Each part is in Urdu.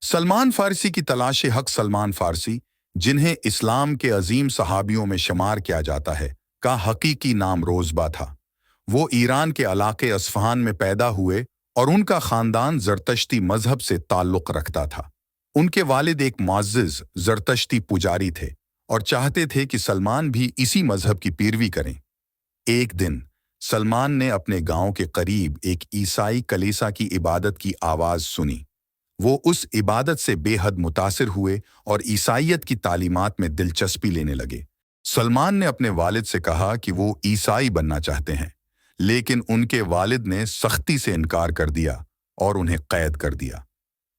سلمان فارسی کی تلاش حق سلمان فارسی، جنہیں اسلام کے عظیم صحابیوں میں شمار کیا جاتا ہے، کا حقیقی نام روزبہ تھا۔ وہ ایران کے علاقے اصفہان میں پیدا ہوئے اور ان کا خاندان زرتشتی مذہب سے تعلق رکھتا تھا۔ ان کے والد ایک معزز زرتشتی پجاری تھے اور چاہتے تھے کہ سلمان بھی اسی مذہب کی پیروی کریں۔ ایک دن سلمان نے اپنے گاؤں کے قریب ایک عیسائی کلیسا کی عبادت کی آواز سنی۔ وہ اس عبادت سے بے حد متاثر ہوئے اور عیسائیت کی تعلیمات میں دلچسپی لینے لگے۔ سلمان نے اپنے والد سے کہا کہ وہ عیسائی بننا چاہتے ہیں، لیکن ان کے والد نے سختی سے انکار کر دیا اور انہیں قید کر دیا۔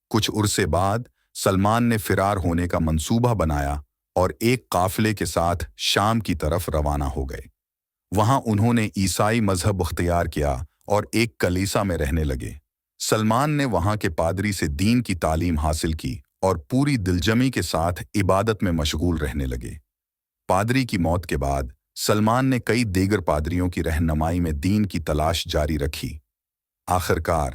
کچھ عرصے بعد سلمان نے فرار ہونے کا منصوبہ بنایا اور ایک قافلے کے ساتھ شام کی طرف روانہ ہو گئے۔ وہاں انہوں نے عیسائی مذہب اختیار کیا اور ایک کلیسا میں رہنے لگے۔ سلمان نے وہاں کے پادری سے دین کی تعلیم حاصل کی اور پوری دلجمی کے ساتھ عبادت میں مشغول رہنے لگے۔ پادری کی موت کے بعد سلمان نے کئی دیگر پادریوں کی رہنمائی میں دین کی تلاش جاری رکھی۔ آخرکار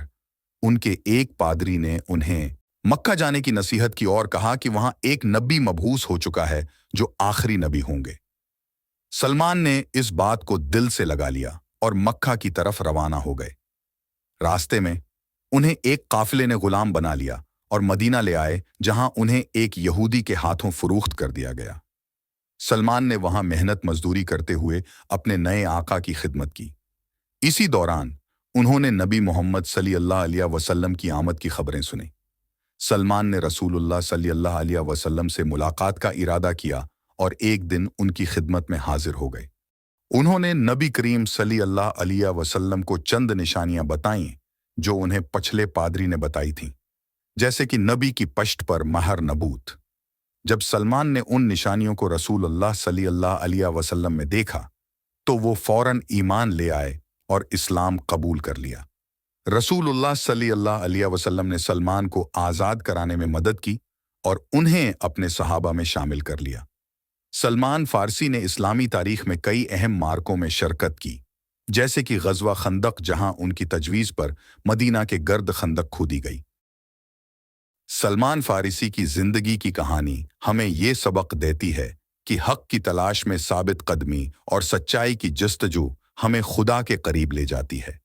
ان کے ایک پادری نے انہیں مکہ جانے کی نصیحت کی اور کہا کہ وہاں ایک نبی مبعوث ہو چکا ہے جو آخری نبی ہوں گے۔ سلمان نے اس بات کو دل سے لگا لیا اور مکہ کی طرف روانہ ہو گئے۔ راستے میں انہیں ایک قافلے نے غلام بنا لیا اور مدینہ لے آئے، جہاں انہیں ایک یہودی کے ہاتھوں فروخت کر دیا گیا۔ سلمان نے وہاں محنت مزدوری کرتے ہوئے اپنے نئے آقا کی خدمت کی۔ اسی دوران انہوں نے نبی محمد صلی اللہ علیہ وسلم کی آمد کی خبریں سنیں۔ سلمان نے رسول اللہ صلی اللہ علیہ وسلم سے ملاقات کا ارادہ کیا اور ایک دن ان کی خدمت میں حاضر ہو گئے۔ انہوں نے نبی کریم صلی اللہ علیہ وسلم کو چند نشانیاں بتائیں جو انہیں پچھلے پادری نے بتائی تھیں، جیسے کہ نبی کی پشت پر مہر نبوت۔ جب سلمان نے ان نشانیوں کو رسول اللہ صلی اللہ علیہ وسلم میں دیکھا تو وہ فوراً ایمان لے آئے اور اسلام قبول کر لیا۔ رسول اللہ صلی اللہ علیہ وسلم نے سلمان کو آزاد کرانے میں مدد کی اور انہیں اپنے صحابہ میں شامل کر لیا۔ سلمان فارسی نے اسلامی تاریخ میں کئی اہم معرکوں میں شرکت کی، جیسے کہ غزوہ خندق، جہاں ان کی تجویز پر مدینہ کے گرد خندق کھودی گئی۔ سلمان فارسی کی زندگی کی کہانی ہمیں یہ سبق دیتی ہے کہ حق کی تلاش میں ثابت قدمی اور سچائی کی جستجو ہمیں خدا کے قریب لے جاتی ہے۔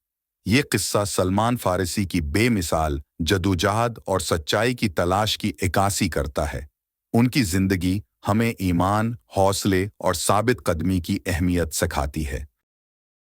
یہ قصہ سلمان فارسی کی بے مثال جدوجہد اور سچائی کی تلاش کی عکاسی کرتا ہے۔ ان کی زندگی ہمیں ایمان، حوصلے اور ثابت قدمی کی اہمیت سکھاتی ہے۔